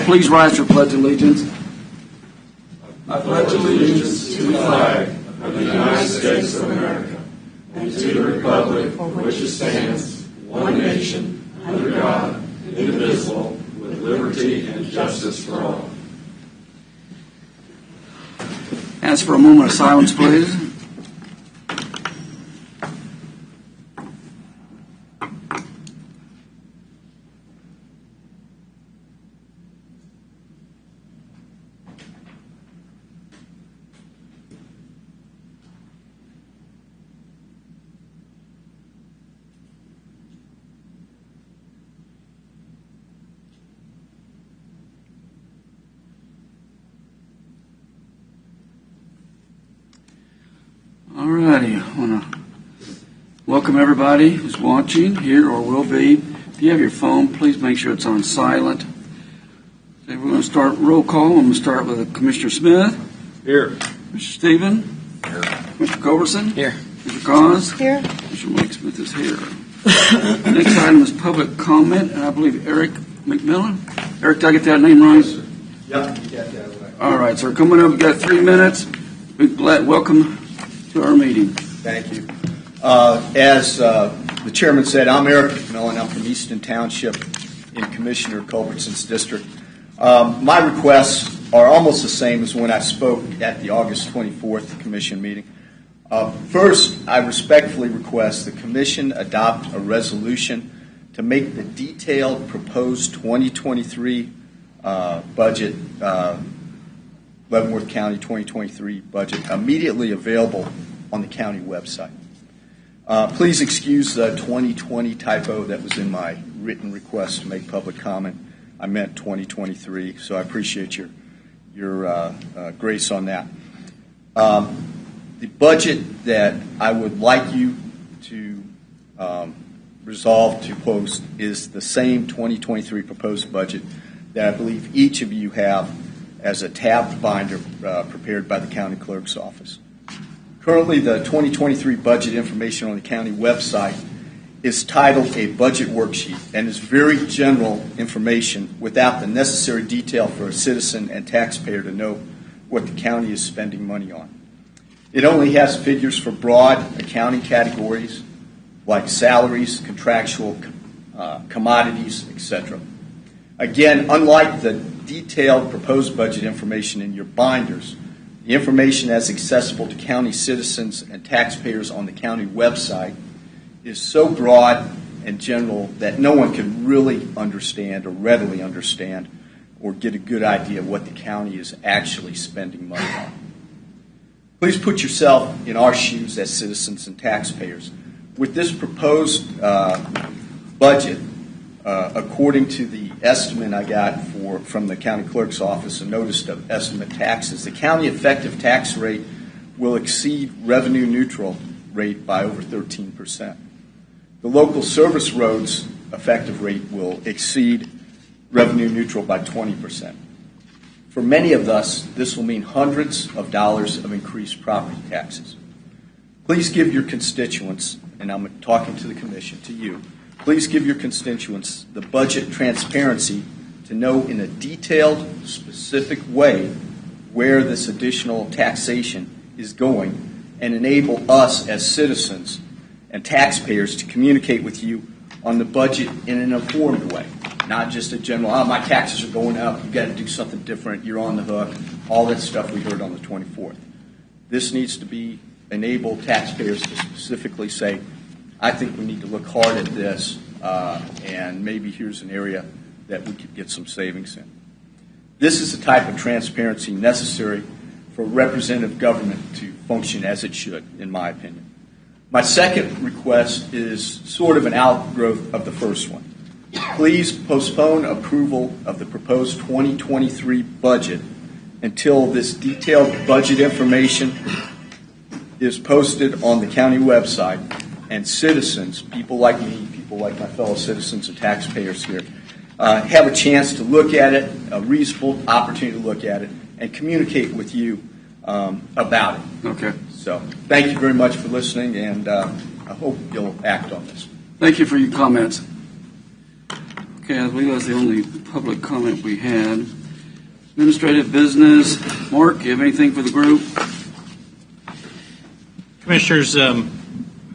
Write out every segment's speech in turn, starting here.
Please rise for pledge allegiance. I pledge allegiance to the flag of the United States of America and to the republic for which it stands, one nation, under God, indivisible, with liberty and justice for all. Ask for a moment of silence, please. All righty. I want to welcome everybody who's watching here or will be. If you have your phone, please make sure it's on silent. Okay, we're going to start roll call. I'm going to start with Commissioner Smith. Here. Mr. Stephen. Here. Mr. Culberson. Here. Mr. Cause. Here. Mr. Mike Smith is here. Next item is public comment, and I believe Eric McMillan. Eric, did I get that name right? Yep, you got that right. All right, sir. Coming up, we've got 3 minutes. Welcome to our meeting. Thank you. As the chairman said, I'm Eric McMillan. I'm from Easton Township in Commissioner Culbertson's district. My requests are almost the same as when I spoke at the August 24th commission meeting. First, I respectfully request the commission adopt a resolution to make the detailed proposed 2023 budget, Leavenworth County 2023 budget, immediately available on the county website. Please excuse the 2020 typo that was in my written request to make public comment. I meant 2023, so I appreciate your grace on that. The budget that I would like you to resolve to post is the same 2023 proposed budget that I believe each of you have as a tabbed binder prepared by the county clerk's office. Currently, the 2023 budget information on the county website is titled a budget worksheet and is very general information without the necessary detail for a citizen and taxpayer to know what the county is spending money on. It only has figures for broad accounting categories like salaries, contractual, commodities, etc. Again, unlike the detailed proposed budget information in your binders, the information as accessible to county citizens and taxpayers on the county website is so broad and general that no one can really understand or readily understand or get a good idea of what the county is actually spending money on. Please put yourself in our shoes as citizens and taxpayers. With this proposed budget, according to the estimate I got from the county clerk's office, a notice of estimate taxes, the county effective tax rate will exceed revenue neutral rate by over 13%. The local service roads effective rate will exceed revenue neutral by 20%. For many of us, this will mean hundreds of dollars of increased property taxes. Please give your constituents, and I'm talking to the commission, to you, please give your constituents the budget transparency to know in a detailed, specific way where this additional taxation is going and enable us as citizens and taxpayers to communicate with you on the budget in an informed way, not just a general, my taxes are going up, you've got to do something different, you're on the hook, all that stuff we heard on the 24th. This needs to enable taxpayers to specifically say, I think we need to look hard at this, and maybe here's an area that we could get some savings in. This is the type of transparency necessary for representative government to function as it should, in my opinion. My second request is sort of an outgrowth of the first one. Please postpone approval of the proposed 2023 budget until this detailed budget information is posted on the county website and citizens, people like me, people like my fellow citizens and taxpayers here, have a chance to look at it, a reasonable opportunity to look at it, and communicate with you about it. Okay. So thank you very much for listening, and I hope you'll act on this. Thank you for your comments. Okay, I believe that's the only public comment we had. Administrative business. Mark, you have anything for the group? Commissioners,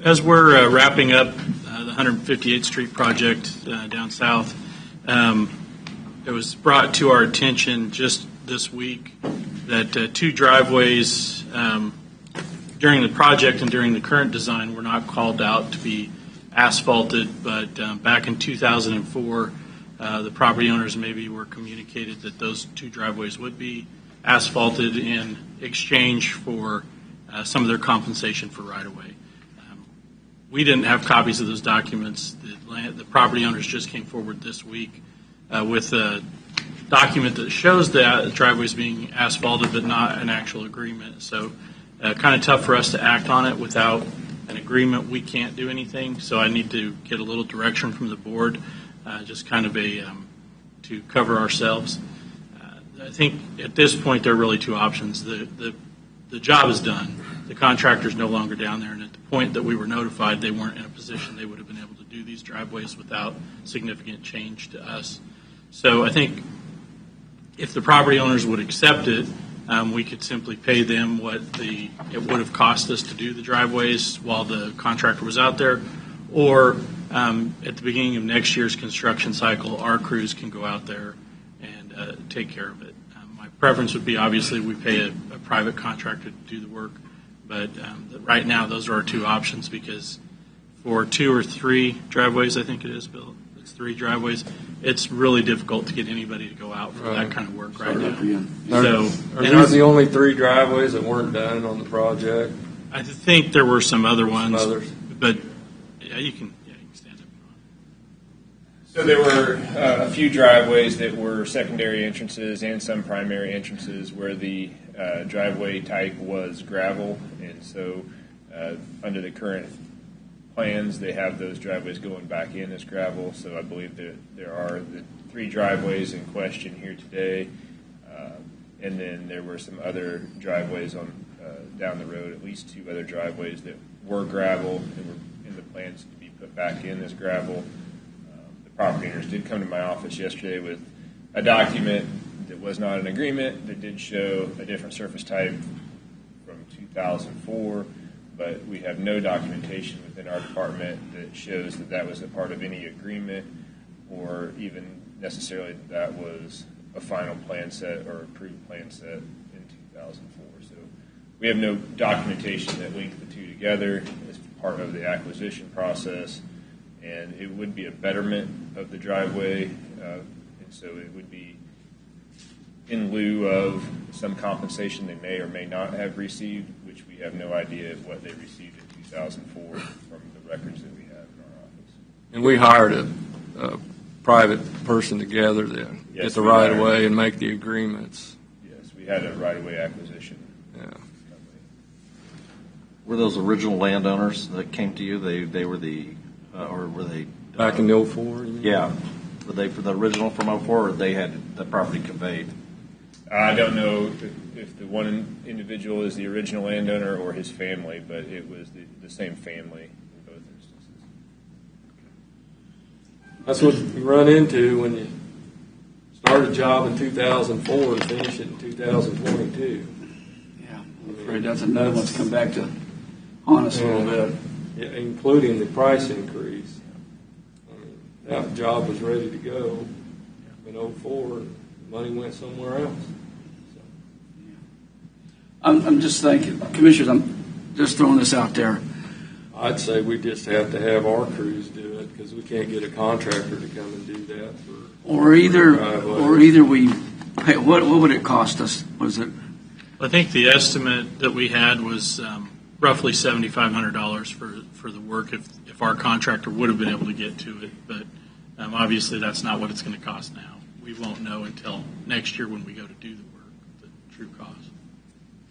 as we're wrapping up the 158th Street project down south, it was brought to our attention just this week that two driveways during the project and during the current design were not called out to be asphalted, but back in 2004, the property owners maybe were communicated that those two driveways would be asphalted in exchange for some of their compensation for right-of-way. We didn't have copies of those documents. The property owners just came forward this week with a document that shows that the driveway is being asphalted, but not an actual agreement. So kind of tough for us to act on it without an agreement. We can't do anything. So I need to get a little direction from the board, just kind of to cover ourselves. I think at this point there are really two options. The job is done. The contractor's no longer down there, and at the point that we were notified, they weren't in a position they would have been able to do these driveways without significant change to us. So I think if the property owners would accept it, we could simply pay them what it would have cost us to do the driveways while the contractor was out there, or at the beginning of next year's construction cycle, our crews can go out there and take care of it. My preference would be obviously we pay a private contractor to do the work, but right now those are our two options, because for 2 or 3 driveways, I think it is, Bill, it's 3 driveways, it's really difficult to get anybody to go out for that kind of work right now. Are these the only 3 driveways that weren't done on the project? I think there were some other ones, Others? but yeah, you can stand up. So there were a few driveways that were secondary entrances and some primary entrances where the driveway type was gravel, and so under the current plans, they have those driveways going back in as gravel. So I believe that there are the 3 driveways in question here today, and then there were some other driveways on down the road, at least 2 other driveways that were gravel and were in the plans to be put back in as gravel. The property owners did come to my office yesterday with a document that was not an agreement, that did show a different surface type from 2004, but we have no documentation within our department that shows that that was a part of any agreement, or even necessarily that was a final plan set or approved plan set in 2004. So we have no documentation that linked the two together as part of the acquisition process, and it would be a betterment of the driveway, and so it would be in lieu of some compensation they may or may not have received, which we have no idea of what they received in 2004 from the records that we have in our office. And we hired a private person together to get the right of way and make the agreements. Yes, we had a right-of-way acquisition. Yeah. Were those original landowners that came to you? They were the, or were they Back in the 04? Yeah, were they for the original from 04, or they had the property conveyed? I don't know if the one individual is the original landowner or his family, but it was the same family in both instances. That's what you run into when you start a job in 2004 and finish it in 2022. Yeah, I'm afraid that's another one to come back to haunt us a little bit. Yeah, including the price increase. I mean, that job was ready to go in 04, and money went somewhere else. So. I'm just thinking, Commissioners, I'm just throwing this out there. I'd say we just have to have our crews do it, because we can't get a contractor to come and do that. Or either we pay, what would it cost us? Was it? I think the estimate that we had was roughly $7,500 for the work if our contractor would have been able to get to it. But obviously that's not what it's going to cost now. We won't know until next year when we go to do the work, the true cost.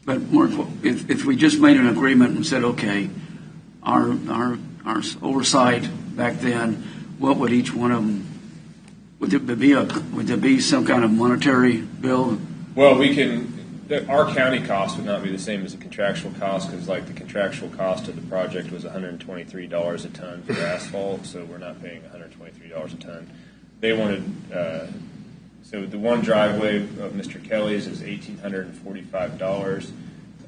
But Mark, if we just made an agreement and said, okay, our oversight back then, what would each one of them? Would there be some kind of monetary bill? Well, our county cost would not be the same as the contractual cost, because like the contractual cost of the project was $123 a ton for asphalt, so we're not paying $123 a ton. they wanted, so the one driveway of Mr. Kelly's is $1,845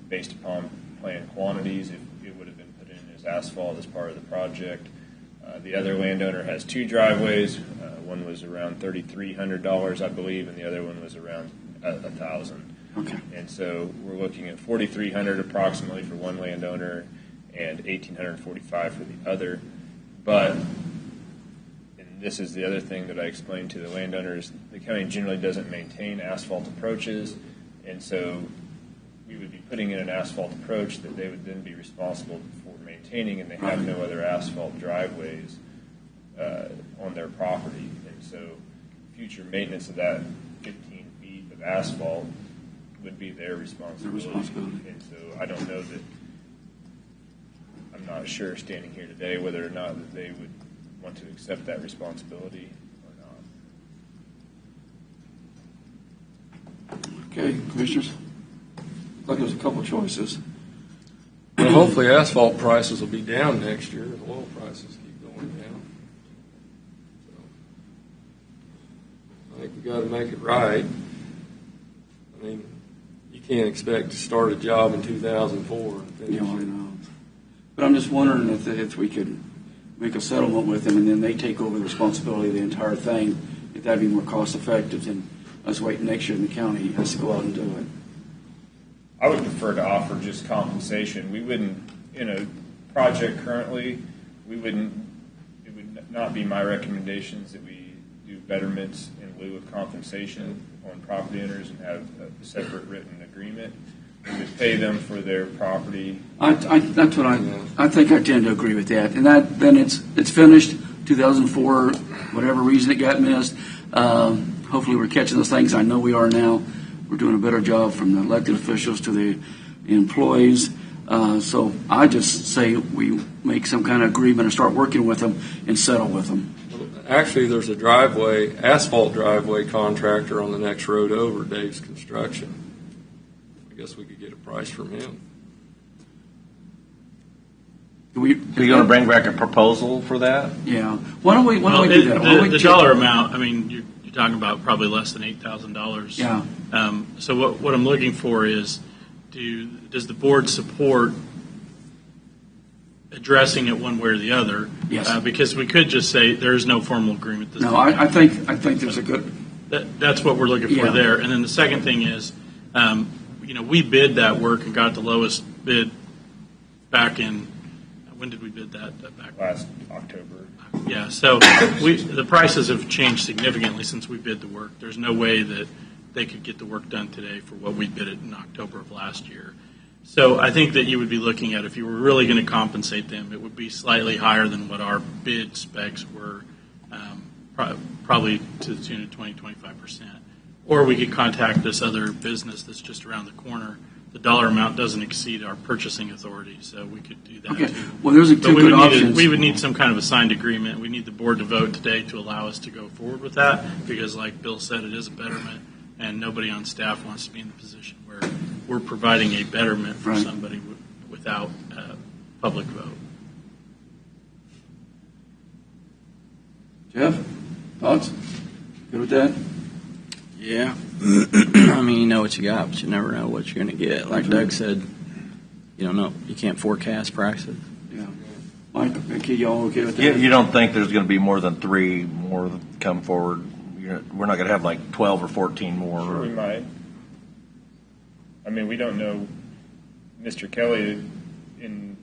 based upon planned quantities. It would have been put in as asphalt as part of the project. The other landowner has two driveways. One was around $3,300, I believe, and the other one was around $1,000. Okay. And so we're looking at $4,300 approximately for one landowner and $1,845 for the other. But, and this is the other thing that I explained to the landowners, the county generally doesn't maintain asphalt approaches, and so we would be putting in an asphalt approach that they would then be responsible for maintaining, and they have no other asphalt driveways on their property. And so future maintenance of that 15 feet of asphalt would be their responsibility. And so I don't know that, I'm not sure standing here today whether or not that they would want to accept that responsibility or not. Okay, commissioners? Looks like there's a couple choices. Well, hopefully asphalt prices will be down next year as oil prices keep going down. So I think we got to make it right. I mean, you can't expect to start a job in 2004 and finish You know, I it. know. But I'm just wondering if we could make a settlement with them and then they take over the responsibility of the entire thing, if that'd be more cost effective than us waiting next year and the county has to go out and do it. I would prefer to offer just compensation. We wouldn't, in a project currently, it would not be my recommendations that we do betterments in lieu of compensation on property owners and have a separate written agreement. We would pay them for their property. That's what I think I tend to agree with that. And then it's finished, 2004, whatever reason it got missed. Hopefully we're catching those things. I know we are now. We're doing a better job from the elected officials to the employees. So I just say we make some kind of agreement and start working with them and settle with them. Actually, there's a asphalt driveway contractor on the next road over, Dave's Construction. I guess we could get a price from him. So you're going to bring back a proposal for that? Yeah. Why don't we do that? Why don't we The dollar amount, I mean, you're talking about probably less than $8,000. Yeah. So what I'm looking for is, does the board support addressing it one way or the other? Yes. Because we could just say there is no formal agreement. No, I think there's a good. That's what we're looking for Yeah. there. And then the second thing is, we bid that work and got the lowest bid back in. When did we bid that? Back Last October. Yeah. So the prices have changed significantly since we bid the work. There's no way that they could get the work done today for what we bid it in October of last year. So I think that you would be looking at, if you were really going to compensate them, it would be slightly higher than what our bid specs were, probably to the tune of 20-25%. Or we could contact this other business that's just around the corner. The dollar amount doesn't exceed our purchasing authority, so we could do that Okay. too. Well, there's two good options. We would need some kind of a signed agreement. We need the board to vote today to allow us to go forward with that, because like Bill said, it is a betterment, and nobody on staff wants to be in the position where we're providing a betterment for Right. somebody without public vote. Jeff, thoughts? Good with that? Yeah. I mean, you know what you got, but you never know what you're going to get. Like Doug said, you don't know. You can't forecast prices. Yeah. Mike, Vicky, y'all okay with that? You don't think there's going to be more than 3 more that come forward? We're not going to have like 12 or 14 more. Sure, we might. I mean, we don't know. Mr. Kelly, in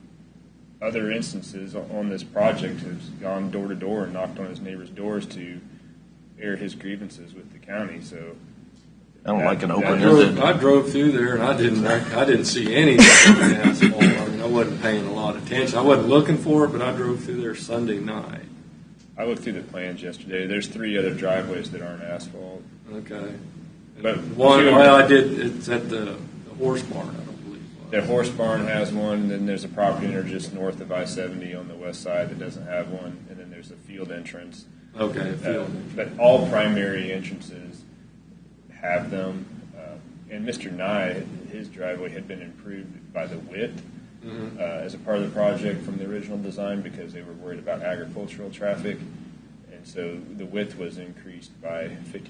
other instances on this project, has gone door to door and knocked on his neighbors' doors to air his grievances with the county. So I don't like an I open-ended. drove through there and I didn't see any asphalt. I mean, I wasn't paying a lot of attention. I wasn't looking for it, but I drove through there Sunday night. I looked through the plans yesterday. There's 3 other driveways that aren't asphalt. Okay. But One, well, I did. It's at the horse barn, I don't believe. The horse barn has one. Then there's a property owner just north of I-70 on the west side that doesn't have one. And then there's a field entrance. Okay, field. But all primary entrances have them. And Mr. Nye, his driveway had been improved by the width as a part of the project from the original design, because they were worried about agricultural traffic. and so the width was increased by 50%.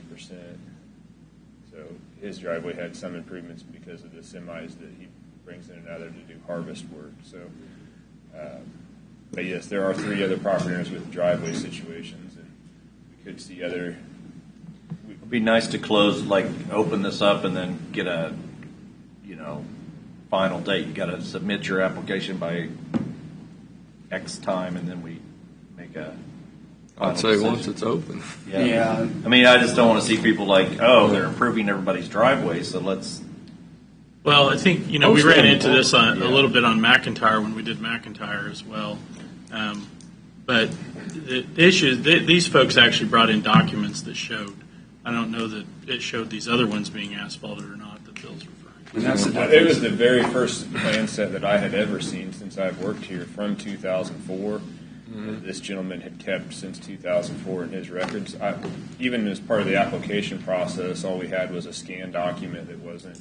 So his driveway had some improvements because of the semis that he brings in and out there to do harvest work. So, but yes, there are 3 other property owners with driveway situations, and we could see other. It'd be nice to close, like, open this up and then get a, final date. You got to submit your application by X time, and then we make a. I'd say decision. once it's open. Yeah. I mean, I just don't want to see people like, oh, they're improving everybody's driveway, so let's. Well, I think, we Most ran of them into this won't, a yeah. little bit on McIntyre when we did McIntyre as well. But the issue is these folks actually brought in documents that showed. I don't know that it showed these other ones being asphalted or not that Bill's referring to. And that's the It difference. was the very first plan set that I had ever seen since I've worked here from 2004. That this gentleman had kept since 2004 in his records. Even as part of the application process, all we had was a scanned document that wasn't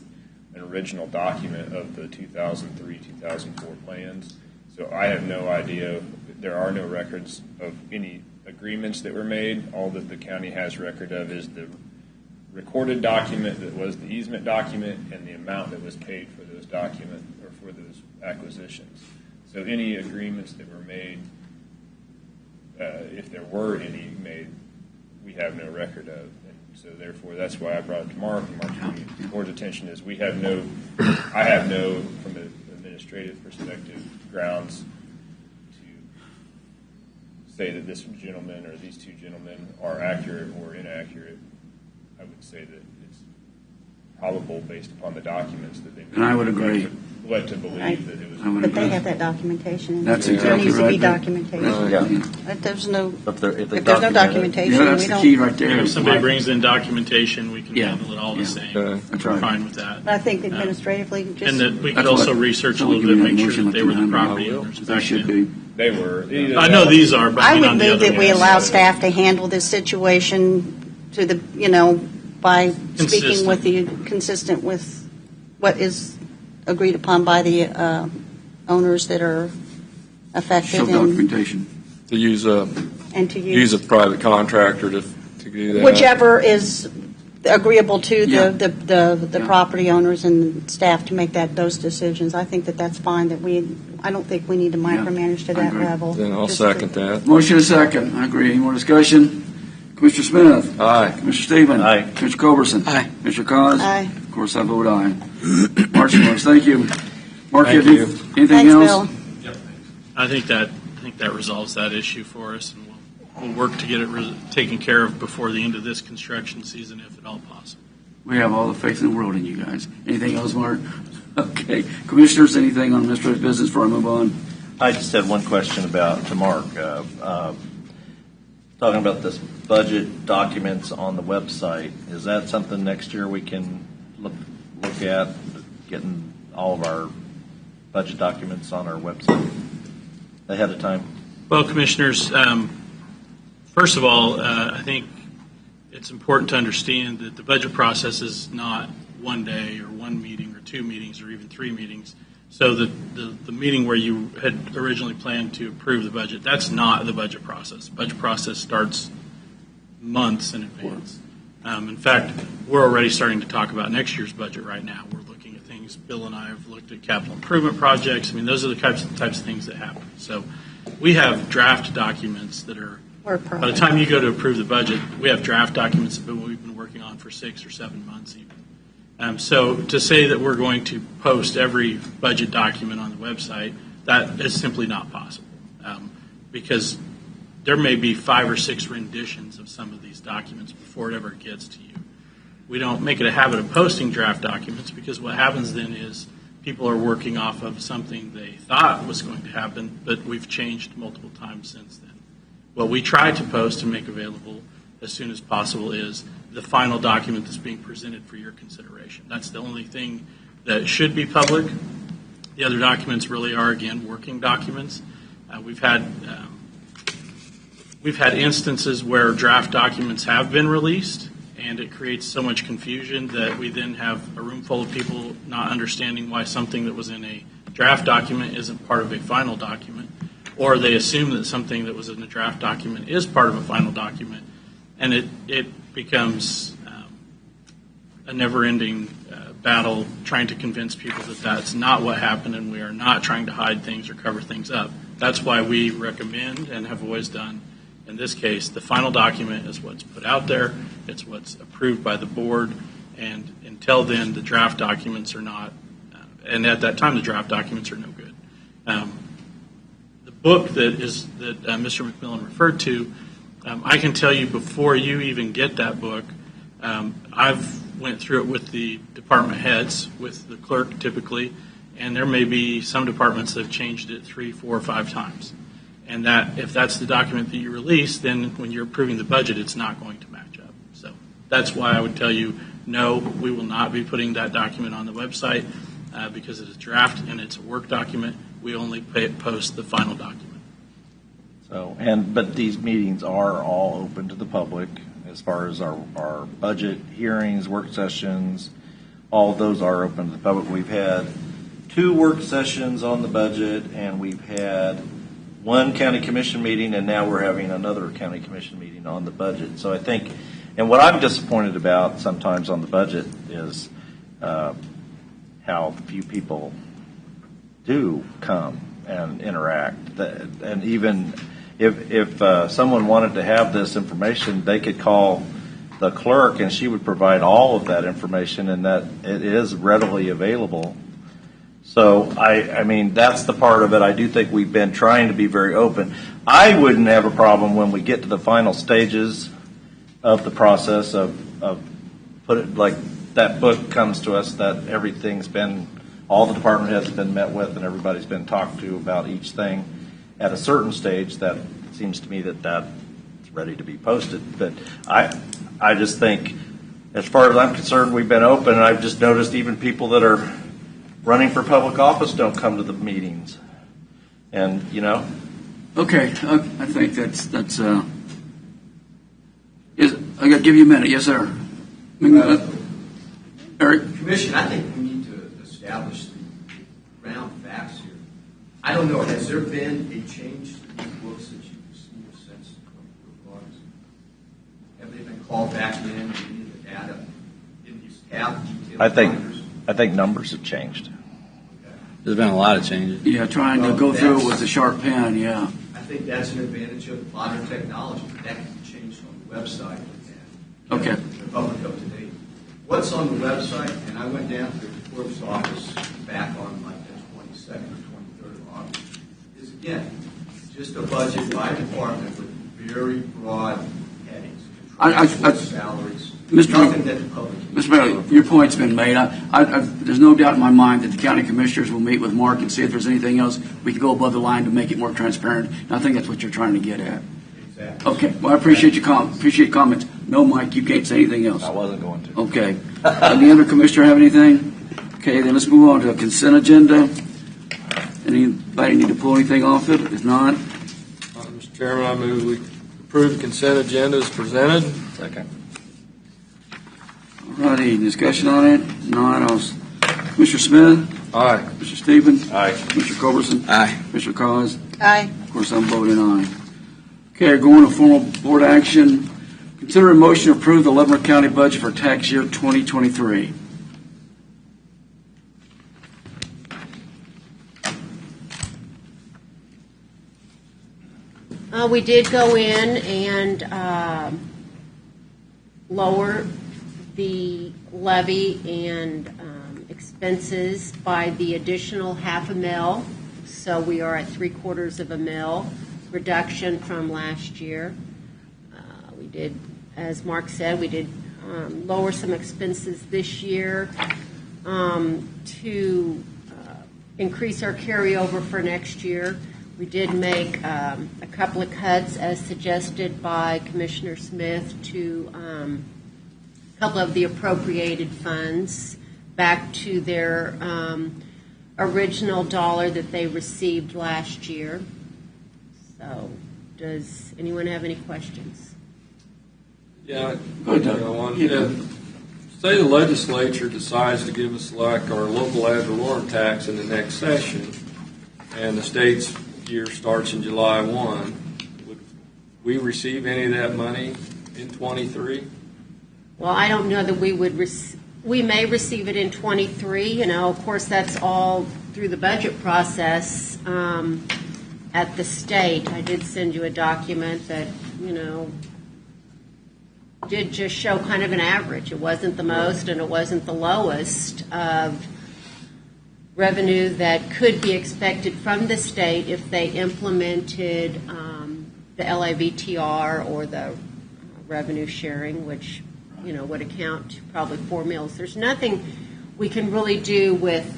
an original document of the 2003-2004 plans. So I have no idea. There are no records of any agreements that were made. All that the county has record of is the recorded document that was the easement document and the amount that was paid for those documents or for those acquisitions. So any agreements that were made, if there were any made, we have no record of. And so therefore, that's why I brought it to Mark. And Mark's board's attention is I have no, from an administrative perspective, grounds to say that this gentleman or these 2 gentlemen are accurate or inaccurate. I would say that it's probable based upon the documents that they made. And I would agree. Led to believe that it was. I would But they agree. have that documentation. That's There exactly needs to right. be documentation. Yeah. If there's no, If if they there's no document it. documentation, Yeah, that's we the don't. key right there. If somebody brings in documentation, we can Yeah. handle it all the Yeah. same. Okay. That's We're right. fine with that. But I think administratively, And just, that we could That's also what- research a so we little can bit, make make a sure motion that they like were the that. property owners They back should then. be. They were. I know these are, but I on would the move other that we ones. allow staff to handle this situation to the, by speaking with consistent with what is agreed upon by the owners that are affected Show documentation. To use a and to use private contractor to do that. whichever is agreeable to Yeah. the Yeah. property owners and staff to make those decisions. I think that's fine. I don't think we need to micromanage to I that agree. level. Then I'll Just second that. Motion is second. I agree. Any more discussion? Commissioner Smith? Aye. Commissioner Stephen? Aye. Commissioner Culberson? Aye. Commissioner Cos? Aye. Of course, I vote aye. Marching orders. Thank you. Mark, Thank you you. have anything Thanks, else? Bill. I think that resolves that issue for us, and we'll work to get it taken care of before the end of this construction season, if at all possible. We have all the faith in the world in you guys. Anything else, Mark? Okay. Commissioners, anything on administrative business before I move on? I just had one question to Mark. Talking about this budget documents on the website, is that something next year we can look at, getting all of our budget documents on our website ahead of time? Well, Commissioners, first of all, I think it's important to understand that the budget process is not one day or one meeting or 2 meetings or even 3 meetings. So the meeting where you had originally planned to approve the budget, that's not the budget process. The budget process starts months in advance. In fact, we're already starting to talk about next year's budget right now. We're looking at things. Bill and I have looked at capital improvement projects. I mean, those are the types of things that happen. So we have draft documents that are, Or by the time you go to approve the budget, we have draft documents that we've been working on for 6 or 7 months even. So to say that we're going to post every budget document on the website, that is simply not possible, because there may be 5 or 6 renditions of some of these documents before it ever gets to you. We don't make it a habit of posting draft documents, because what happens then is people are working off of something they thought was going to happen, but we've changed multiple times since then. What we try to post and make available as soon as possible is the final document that's being presented for your consideration. That's the only thing that should be public. The other documents really are, again, working documents. We've had instances where draft documents have been released, and it creates so much confusion that we then have a room full of people not understanding why something that was in a draft document isn't part of a final document. or they assume that something that was in a draft document is part of a final document, and it becomes a never-ending battle trying to convince people that that's not what happened and we are not trying to hide things or cover things up. That's why we recommend and have always done, in this case, the final document is what's put out there, it's what's approved by the board, and until then, the draft documents are not, and at that time, the draft documents are no good. The book that Mr. McMillan referred to, I can tell you before you even get that book, I've went through it with the department heads, with the clerk typically, and there may be some departments that have changed it 3, 4, or 5 times. And that if that's the document that you release, then when you're approving the budget, it's not going to match up. So that's why I would tell you, no, we will not be putting that document on the website because it is draft and it's a work document. We only post the final document. So, but these meetings are all open to the public as far as our budget hearings, work sessions, all of those are open to the public. We've had 2 work sessions on the budget, and we've had 1 county commission meeting, and now we're having another county commission meeting on the budget. So I think, and what I'm disappointed about sometimes on the budget is how few people do come and interact. And even if someone wanted to have this information, they could call the clerk and she would provide all of that information, and that it is readily available. So, I mean, that's the part of it. I do think we've been trying to be very open. I wouldn't have a problem when we get to the final stages of the process of put it like that book comes to us, that everything's been, all the department heads have been met with and everybody's been talked to about each thing. At a certain stage, that seems to me that's ready to be posted. But I just think, as far as I'm concerned, we've been open, and I've just noticed even people that are running for public office don't come to the meetings. And, you know. Okay, I think that's I got to give you a minute. Yes, sir. Eric? Commission, I think we need to establish the ground facts here. I don't know, has there been a change to these books that you've received since 24 August? Have they been called back in and any of the data in these detailed I think numbers have changed. There's been a lot of changes. Yeah, trying to go through it with a sharp pen, yeah. I think that's an advantage of modern technology. That can be changed on the website and Okay. the public up to date. What's on the website, and I went down to the clerk's office back on like the 22nd or 23rd of August, is again, just a budget by department with very broad headings. Salaries, nothing that the public. Mr. Mayor, your point's been made. There's no doubt in my mind that the county commissioners will meet with Mark and see if there's anything else we can go above the line to make it more transparent. And I think that's what you're trying to get at. Exactly. Okay. Well, I appreciate your comments. No, Mike, you can't say anything else. I wasn't going to. Okay. Any other commissioner have anything? Okay, then let's move on to the consent agenda. Anybody need to pull anything off it? If not, Mr. Chairman, I move we approve the consent agenda as presented. Second. all righty, discussion on it? If not, Mr. Smith? Aye. Mr. Stevens? Aye. Mr. Culberson? Aye. Mr. Cause? Aye. Of course, I'm voting aye. Okay, going to formal board action. Consider a motion to approve the Leavenworth County budget for tax year 2023. We did go in and lower the levy and expenses by the additional $0.5 mil. So we are at 3/4 mil reduction from last year. We did, as Mark said, we did lower some expenses this year to increase our carryover for next year. We did make a couple of cuts as suggested by Commissioner Smith to a couple of the appropriated funds back to their original dollar that they received last year. So, does anyone have any questions? Yeah, Go ahead, Doug. Yeah. Say the legislature decides to give us like our local ad valorem tax in the next session, and the state's year starts in July 1, would we receive any of that money in '23? Well, I don't know that we would, we may receive it in '23, of course, that's all through the budget process at the state. I did send you a document that, did just show kind of an average. It wasn't the most and it wasn't the lowest of revenue that could be expected from the state if they implemented the LAVTR or the revenue sharing, which would account to probably 4 mills. There's nothing we can really do with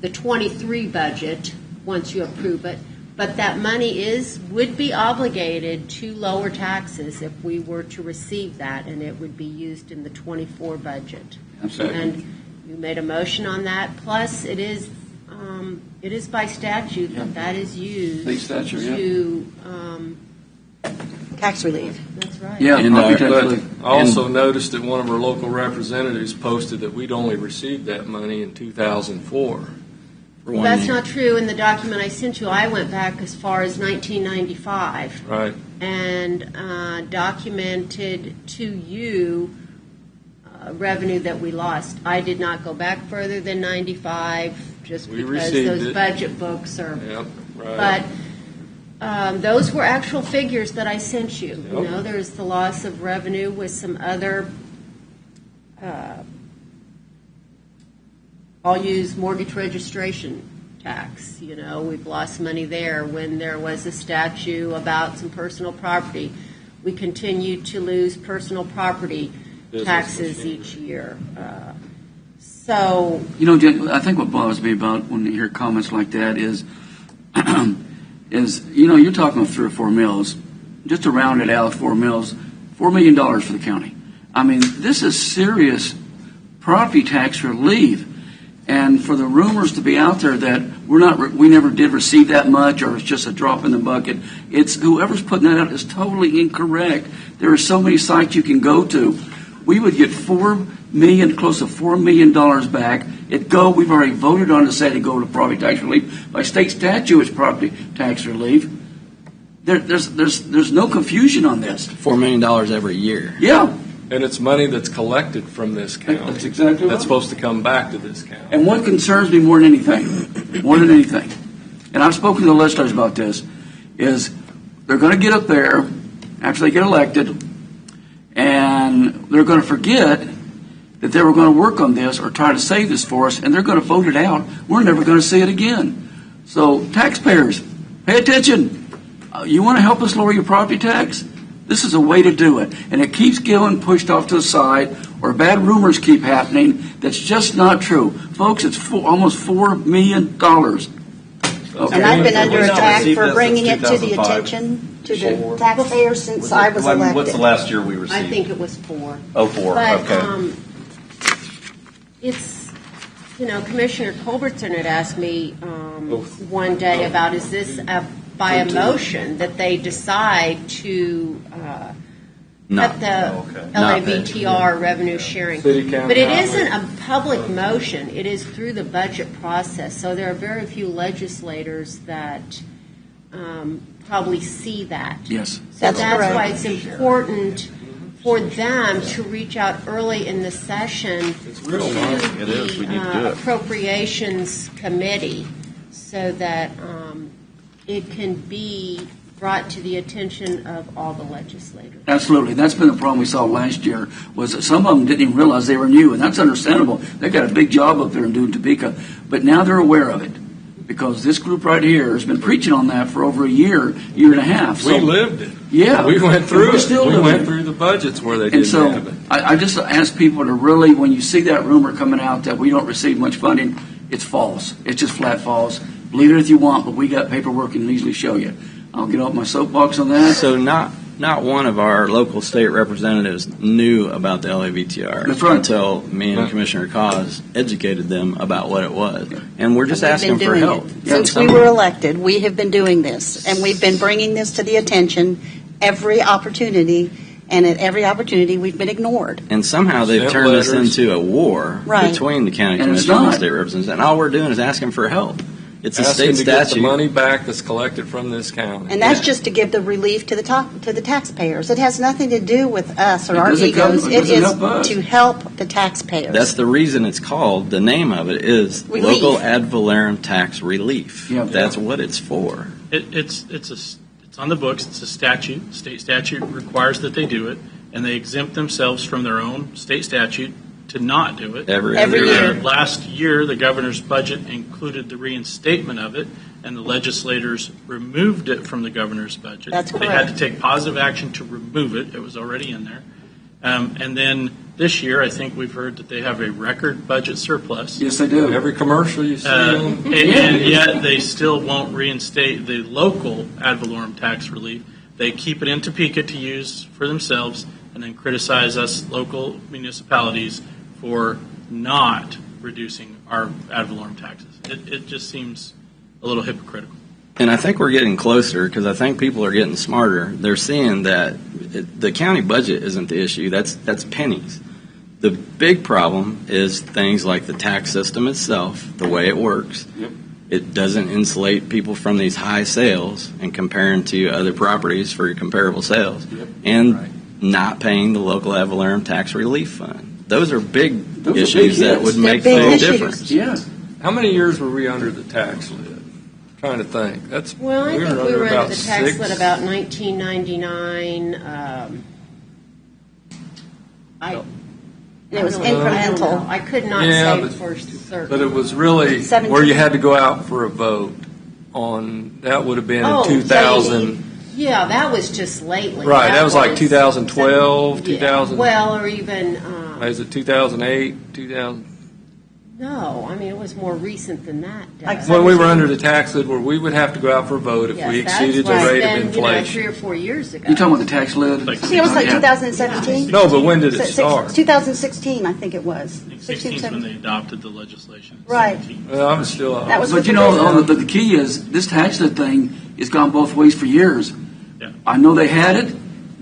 the '23 budget once you approve it, but that money would be obligated to lower taxes if we were to receive that, and it would be used in the '24 budget. Absolutely. And you made a motion on that. Plus, it is by statute that is used State statute, to. Tax relief. That's right. Yeah, And, property tax But relief. I also noticed that one of our local representatives posted that we'd only received that money in 2004. For 1 That's year. not true. In the document I sent you, I went back as far as 1995 Right. and documented to you revenue that we lost. I did not go back further than 95 just We because received those it. budget books are. Yep. Right. But those were actual figures that I sent you. Yep. There's the loss of revenue with some other. I'll use mortgage registration tax. We've lost money there when there was a statute about some personal property. We continue to lose personal property Business taxes machinery. each year. So Jen, I think what bothers me about when you hear comments like that is, you're talking about 3 or 4 mills. Just to round it out, 4 mills, $4 million for the county. I mean, this is serious property tax relief. And for the rumors to be out there that we never did receive that much, or it's just a drop in the bucket, it's whoever's putting that out is totally incorrect. There are so many sites you can go to. We would get close to $4 million back. We've already voted on to say to go to property tax relief. By state statute, it's property tax relief. There's no confusion on this. $4 million every year. Yeah. And it's money that's collected from this county. That's exactly right. That's supposed to come back to this county. And what concerns me more than anything, and I've spoken to the legislators about this, is they're going to get up there after they get elected, and they're going to forget that they were going to work on this or try to save this for us, and they're going to vote it out. We're never going to see it again. So taxpayers, pay attention. You want to help us lower your property tax? This is a way to do it. And it keeps getting pushed off to the side, or bad rumors keep happening. That's just not true. Folks, it's almost $4 million. And I've been under attack for bringing it to the attention to the taxpayers since I was elected. What's the last year we received? I think it was 4. Oh, 4. But Okay. it's, Commissioner Culbertson had asked me one day about, is this by a motion that they decide to No. cut the Okay. LAVTR revenue sharing? City, county, But it highway. isn't a public motion. It is through the budget process. So there are very few legislators that probably see that. Yes. So That's that's correct. why it's important for them to reach out early in the session It's to real money. It is. We need to do the it. Appropriations Committee so that it can be brought to the attention of all the legislators. Absolutely. That's been the problem we saw last year, was that some of them didn't even realize they were new, and that's understandable. They've got a big job up there in doing Topeka, but now they're aware of it because this group right here has been preaching on that for over a year and a half. We lived it. Yeah. We went through We're it. still We living went it. through the budgets where they And didn't so have it. I just ask people to really, when you see that rumor coming out that we don't receive much funding, it's false. It's just flat false. Believe it if you want, but we got paperwork and can easily show you. I'll get off my soapbox on that. So not one of our local state representatives knew about the LAVTR That's right. until me and Commissioner Cause educated them about what it was. And we're just We've asking been for doing help. it. Since we were elected, we have been doing this, and we've been bringing this to the attention every opportunity, and at every opportunity we've been ignored. And somehow they've Sent turned this letters. into a war Right. between the county And it's commissioner and the not. state representatives. And all we're doing is asking for help. It's a asking state to get the statute. money back that's collected from this county. And that's just to give the relief to the taxpayers. It has nothing to do with us or It our doesn't come- egos. it It doesn't is help us. to help the taxpayers. That's the reason it's called. The name of it is Relief. local ad valorem tax relief. Yeah. That's what it's for. It's on the books. It's a statute. State statute requires that they do it, and they exempt themselves from their own state statute to not do it. Every Every other year. Last year, the governor's budget included the reinstatement of it, and the legislators removed it from the governor's budget. That's They had to correct. take positive action to remove it. It was already in there. And then this year, I think we've heard that they have a record budget surplus. Yes, they do. Every commercial you see on. And yet they still won't reinstate the local ad valorem tax relief. They keep it in Topeka to use for themselves and then criticize us local municipalities for not reducing our ad valorem taxes. It just seems a little hypocritical. And I think we're getting closer because I think people are getting smarter. They're seeing that the county budget isn't the issue. That's pennies. The big problem is things like the tax system itself, the way it works. Yep. It doesn't insulate people from these high sales and comparing to other properties for comparable sales. Yep. And not paying the local ad valorem tax relief fund. Those are big Those are issues big that hits. would They're make big the issues. difference. Yeah. How many years were we under the tax lid? Trying to think. Well, I think we were about under the tax 6. lid about 1999. It was I don't know. incremental. I could not Yeah, say but- for certain. But it was really 17. where you had to go out for a vote on, that would have been Oh, in 2000. Yeah, that was just lately. Right, that was like 2012, Yeah. 2000. Well, or even, Is it 2008, 2000? no, I mean, it was more recent than that. Like Doug. When we were under the tax lid where we would have to go out for a vote if Yes, we that's exceeded the right. rate Then, of 3 inflation. or 4 years ago. You talking about the tax lid? Like, I think it was like Yeah. 2017. No, but when did it start? 2016, I think it was. I think 16, 16 is when 17. they adopted the legislation. Right. 17. Well, I'm still. That was But with you the know, original. the key is this tax lid thing has gone both ways for years. Yeah. I know they had it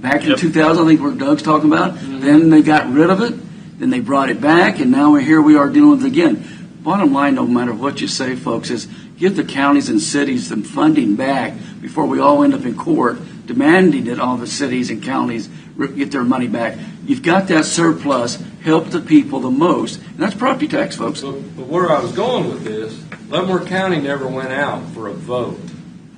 back in Yep. 2000, I think where Doug's talking about. Then they got rid of it. Then they brought it back, and now here we are dealing with it again. Bottom line, no matter what you say, folks, is give the counties and cities some funding back before we all end up in court demanding that all the cities and counties get their money back. You've got that surplus, help the people the most, and that's property tax, folks. But where I was going with this, Leavenworth County never went out for a vote.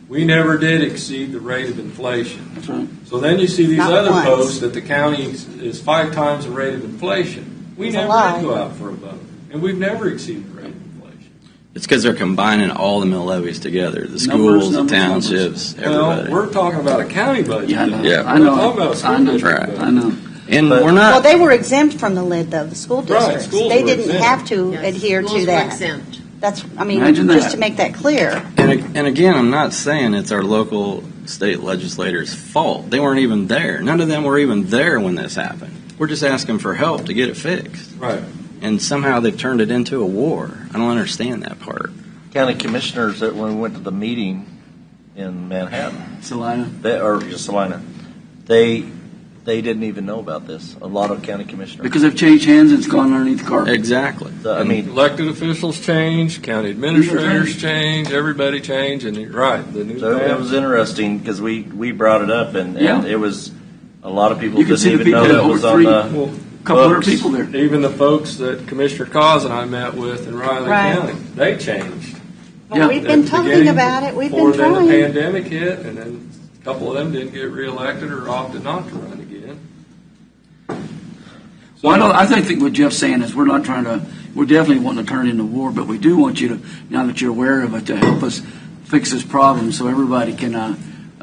We never did exceed the rate of inflation. That's right. So then you see these Not other once. posts that the county is 5 times the rate of inflation. We It's a never lie. did go out for a vote, and we've never exceeded the rate of inflation. It's because they're combining all the mill levies together, the Numbers, schools, the numbers, townships, Well, everybody. we're talking about a county budget. Yeah, I know. Yeah. I know. We're not talking about a school I know. district Right. budget. I know. And But- we're Well, not. they were exempt from the lid, though, the school Right, districts. schools They were didn't exempt. have to Yes, adhere schools to were that. exempt. That's, I mean, Imagine just that. to make that clear. And again, I'm not saying it's our local state legislators' fault. They weren't even there. None of them were even there when this happened. We're just asking for help to get it fixed. Right. And somehow they've turned it into a war. I don't understand that part. County commissioners, that when we went to the meeting in Manhattan, Salina. or Salina, they didn't even know about this. A lot of county commissioners. Because they've changed hands and it's gone underneath the carpet. Exactly. I mean, Elected officials change, county administrators change, everybody change, and you're right. The new so it was interesting because we brought it up, and Yeah. it was a lot of people You can uh, didn't see the even people know that that was over on three- the well, Couple hundred books. people there. Even the folks that Commissioner Cos and I met with in Riley Right. County, they changed. Well, Yeah. we've been At the talking beginning, about it. We've before been then the trying. pandemic hit, and then a couple of them didn't get reelected or opted not to run again. Well, I think what Jeff's saying is we're not trying to, we're definitely wanting to turn it into war, but we do want you to, now that you're aware of it, to help us fix this problem so everybody can,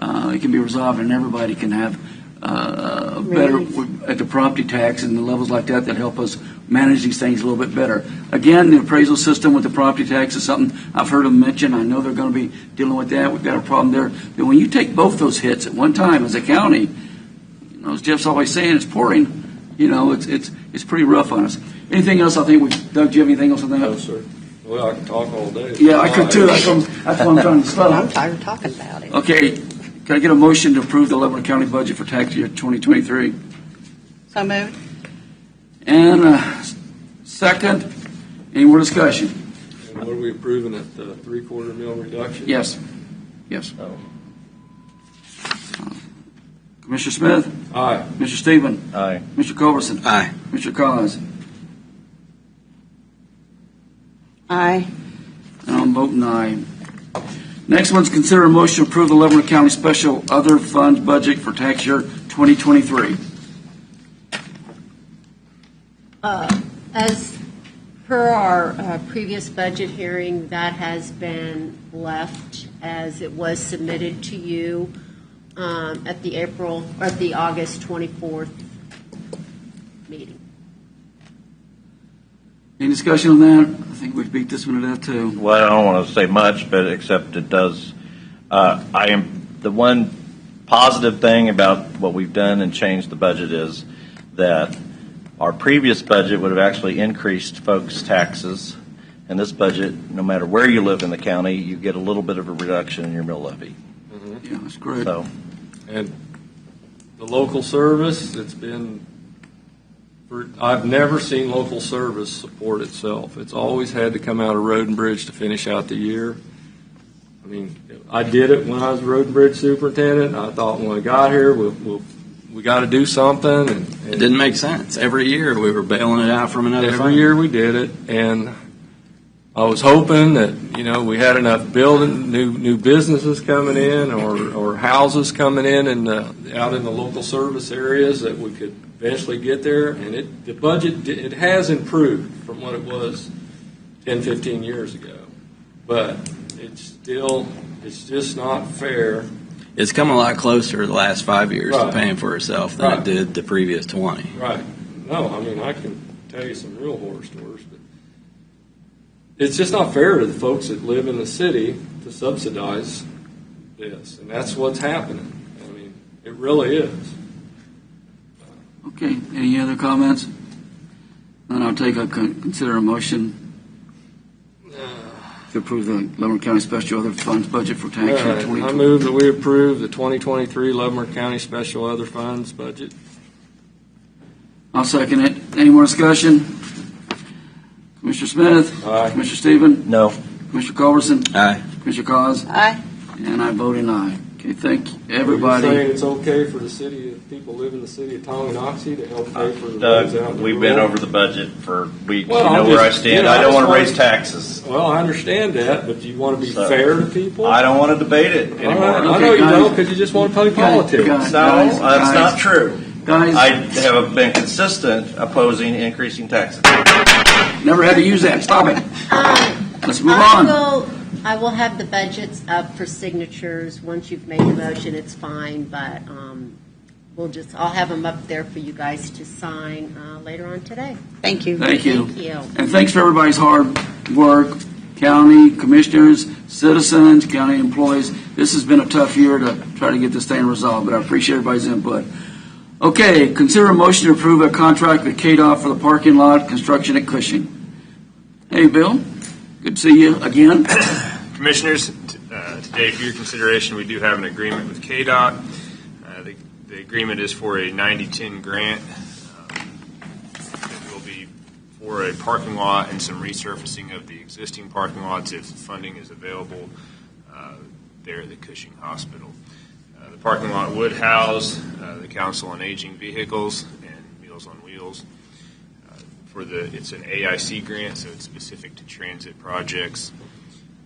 it can be resolved and everybody can have better, at the property tax and the levels like that help us manage these things a little bit better. Again, the appraisal system with the property tax is something I've heard them mention. I know they're going to be dealing with that. We've got a problem there. But when you take both those hits at one time as a county, you know, as Jeff's always saying, it's pouring. You know, it's pretty rough on us. Anything else? I think Doug, do you have anything else on that? No, sir. Well, I can talk all day. Yeah, I could too. That's what I'm trying to Well, I'm stop. tired of talking about it. Okay, can I get a motion to approve the Leavenworth County budget for tax year 2023? So moved. And second, any more discussion? So what are we approving at the 3/4 mil reduction? Yes. Yes. Oh. Commissioner Smith? Aye. Mr. Stephen? Aye. Mr. Culberson? Aye. Mr. Cos? Aye. And I'm voting aye. Next one's consider a motion to approve the Leavenworth County Special Other Funds budget for tax year 2023. As per our previous budget hearing, that has been left as it was submitted to you at the August 24th meeting. Any discussion on that? I think we've beat this one to death too. Well, I don't want to say much, but except it does. I am the one positive thing about what we've done and changed the budget is that our previous budget would have actually increased folks' taxes, and this budget, no matter where you live in the county, you get a little bit of a reduction in your mill levy. Yeah, that's great. So, And the local service, it's been, I've never seen local service support itself. It's always had to come out of Road and Bridge to finish out the year. I mean, I did it when I was Road and Bridge superintendent. I thought when I got here, we got to do something. And It didn't make sense. Every year we were bailing it out from another every fund. year we did it, and I was hoping that we had enough building new businesses coming in or houses coming in out in the local service areas that we could eventually get there. And the budget it has improved from what it was 10, 15 years ago, but it's just not fair. It's come a lot closer the last 5 years Right. to paying for itself than Right. it did the previous 20. Right. No, I mean I can tell you some real horror stories, but it's just not fair to the folks that live in the city to subsidize this, and that's what's happening. I mean, it really is. Okay, any other comments? Then I'll consider a motion to approve the Leavenworth County Special Other Funds budget for tax year All right, I 2023. move that we approve the 2023 Leavenworth County Special Other Funds budget. I'll second it. Any more discussion? Commissioner Smith? Aye. Commissioner Stephen? no. Commissioner Culberson? Aye. Commissioner Cos? Aye. And I vote in aye. Okay, thank you, You're everybody. saying it's okay for the people live in the city of Tonganoxie to help pay for the roads out in Doug, the we've been rural? over the budget for weeks. Well, you know I'm where I just- stand. I I don't just want to want- raise taxes. Well, I understand that, but do you want to be So- fair to people? I don't want to debate it All anymore. right, I Okay, know you guys. don't because you just want to play politics. Guys, No, guys, that's guys. not true. Guys, I have been consistent opposing increasing taxes. never had to use that. Stop it. Let's move on. I will have the budgets up for signatures. Once you've made the motion, it's fine, but I'll have them up there for you guys to sign later on today. Thank you. Thank you. Thank you. And thanks for everybody's hard work, county commissioners, citizens, county employees. This has been a tough year to try to get this thing resolved, but I appreciate everybody's input. Okay, consider a motion to approve a contract with KDOT for the parking lot construction at Cushing. Hey, Bill. Good to see you again. Commissioners, today for your consideration, we do have an agreement with KDOT. The agreement is for a 90-10 grant. It will be for a parking lot and some resurfacing of the existing parking lots if funding is available there at the Cushing Hospital. The parking lot would house the Council on Aging vehicles and Meals on Wheels. It's an AIC grant, so it's specific to transit projects.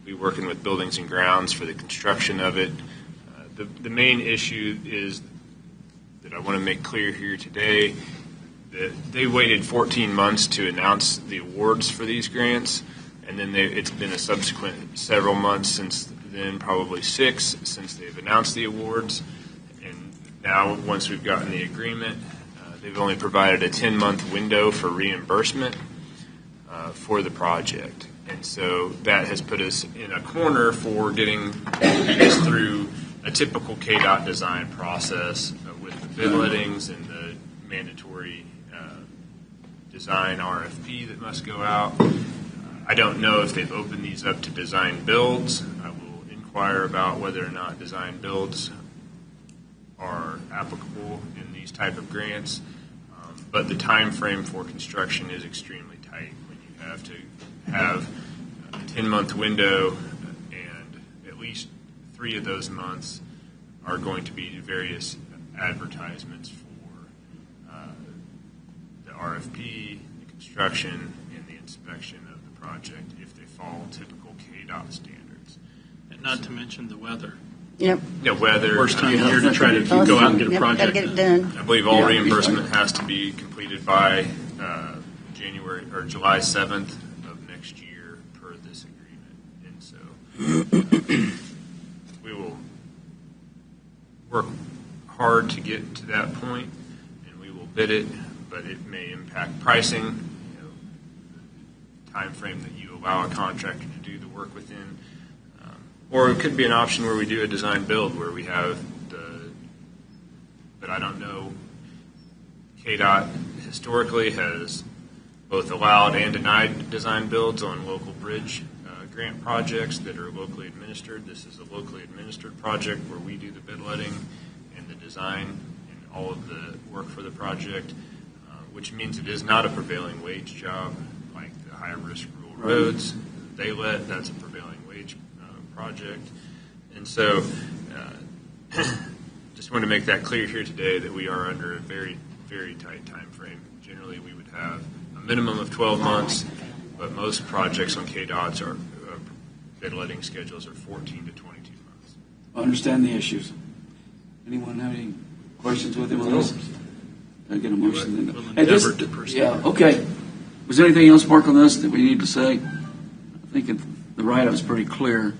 We're working with Buildings and Grounds for the construction of it. The main issue is that I want to make clear here today that they waited 14 months to announce the awards for these grants, and then it's been a subsequent several months since then, probably 6, since they've announced the awards. And now, once we've gotten the agreement, they've only provided a 10-month window for reimbursement for the project. And so that has put us in a corner for getting us through a typical KDOT design process with the bid lettings and the mandatory design RFP that must go out. I don't know if they've opened these up to design builds. I will inquire about whether or not design builds are applicable in these type of grants, but the time frame for construction is extremely tight when you have to have 10-month window, and at least 3 of those months are going to be various advertisements for the RFP, the construction, and the inspection of the project if they follow typical KDOT standards. And not to mention the weather. Yep. Yeah, weather. Worst time of year to try to go out and get a Yep, project gotta get it done. I believe all reimbursement has to be completed by January or July 7th of next year per this agreement. And so we will work hard to get to that point, and we will bid it, but it may impact pricing, time frame that you allow a contractor to do the work within. Or it could be an option where we do a design build where we have but I don't know, KDOT historically has both allowed and denied design builds on local bridge grant projects that are locally administered. This is a locally administered project where we do the bid letting and the design and all of the work for the project, which means it is not a prevailing wage job like the high-risk rural roads. They let, that's a prevailing wage project. And so just want to make that clear here today that we are under a very, very tight time frame. Generally, we would have a minimum of 12 months, but most projects on KDOT's are bid letting schedules are 14 to 22 months. I understand the issues. Anyone have any questions with him on this? Can I get a motion? We'll Hey, this- endeavor to pursue. Yeah, okay. Was there anything else, Mark, on this that we need to say? I think the write-up is pretty clear.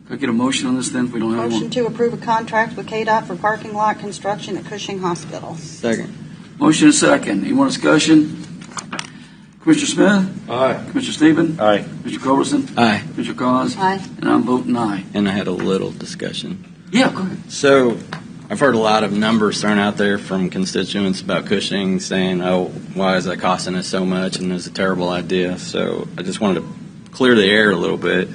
Could I get a motion on this then if we don't have Motion one? to approve a contract with KDOT for parking lot construction at Cushing Hospital. Second. Motion and second. Any more discussion? Commissioner Smith? Aye. Commissioner Stephen? Aye. Mr. Culberson? Aye. Mr. Cos? Aye. And I'm voting aye. And I had a little discussion. Yeah, go ahead. So I've heard a lot of numbers thrown out there from constituents about Cushing saying, oh, why is that costing us so much and it's a terrible idea. So I just wanted to clear the air a little bit.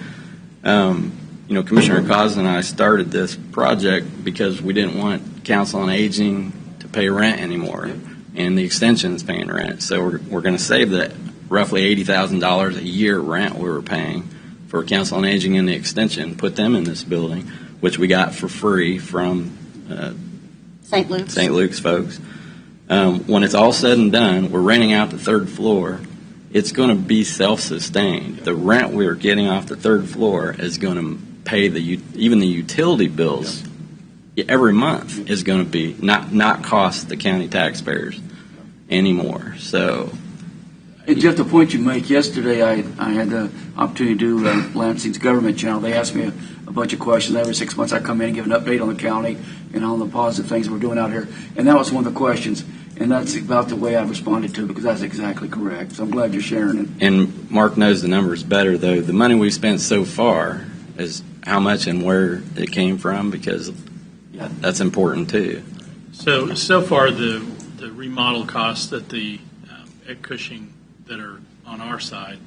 Commissioner Cos and I started this project because we didn't want Council on Aging to pay rent anymore. And the extension is paying rent. So we're going to save that roughly $80,000 a year rent we were paying for Council on Aging and the extension, put them in this building, which we got for free from St. Luke's. St. Luke's folks. When it's all said and done, we're renting out the third floor. It's going to be self-sustained. The rent we're getting off the third floor is going to pay even the utility bills every month is going to be not cost the county taxpayers anymore. So, And Jeff, the point you make, yesterday I had the opportunity to do Lansing's government channel. They asked me a bunch of questions. Every 6 months I come in and give an update on the county and on the positive things we're doing out here. And that was one of the questions. And that's about the way I responded to it because that's exactly correct. So I'm glad you're sharing it. and Mark knows the numbers better, though. The money we've spent so far is how much and where it came from, because that's important, too. So far, the remodel costs that at Cushing that are on our side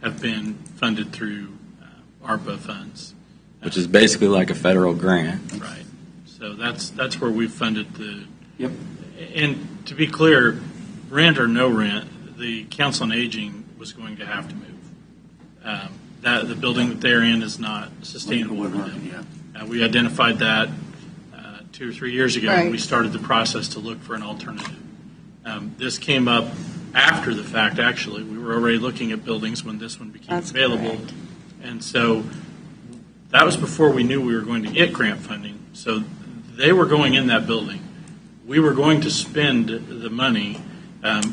have been funded through ARPA funds. Which is basically like a federal grant. Right. So that's where we've funded the. Yep. And to be clear, rent or no rent, the Council on Aging was going to have to move. The building that they're in is not sustainable for them. We identified that 2 or 3 years ago. Right. We started the process to look for an alternative. This came up after the fact, actually. We were already looking at buildings when this one became That's available. correct. And so that was before we knew we were going to get grant funding. So they were going in that building. We were going to spend the money,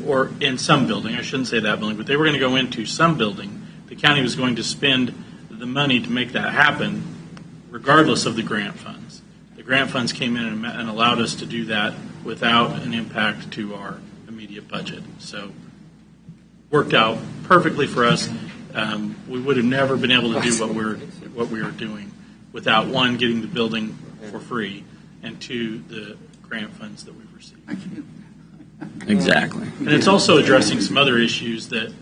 or in some building, I shouldn't say that building, but they were going to go into some building. The county was going to spend the money to make that happen, regardless of the grant funds. The grant funds came in and allowed us to do that without an impact to our immediate budget. So worked out perfectly for us. We would have never been able to do what we are doing without, one, getting the building for free, and two, the grant funds that we've received. Exactly. And it's also addressing some other issues that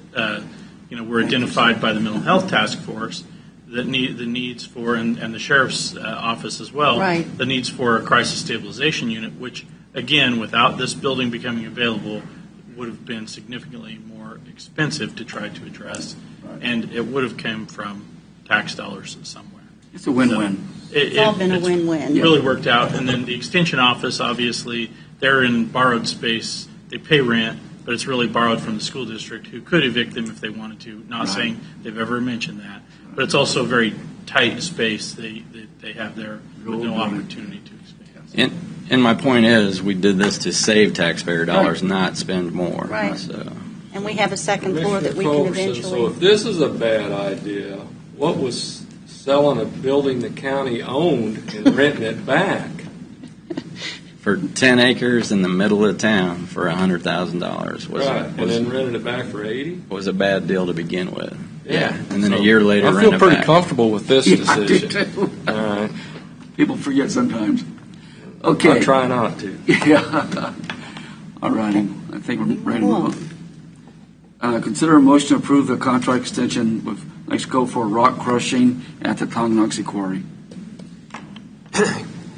were identified by the Mental Health Task Force, that the needs for, and the Sheriff's Office as well, Right. the needs for a crisis stabilization unit, which, again, without this building becoming available, would have been significantly more expensive to try to address. And it would have come from tax dollars somewhere. It's a win-win. It's all been a It's win-win. really worked out. And then the extension office, obviously, they're in borrowed space. They pay rent, but it's really borrowed from the school district, who could evict them if they wanted to. Not Right. saying they've ever mentioned that, but it's also a very tight space they have there with no opportunity to expand. And my point is, we did this to save taxpayer dollars, not spend more. Right. So. And we have a second floor that we can Commissioner Culberson, eventually. So if this is a bad idea, what was selling a building the county owned and renting it back? For 10 acres in the middle of town for $100,000 Right, and then rented it back for 80? was a bad deal to begin with. Yeah. And then a So, year later, I rent feel it pretty back. comfortable with this Yeah, I do decision. too. All right. People forget sometimes. Okay. I try not to. Yeah. All righty. I think we're ready to move on. Consider a motion to approve the contract extension with Mexico for rock crushing at the Tonganoxie Quarry.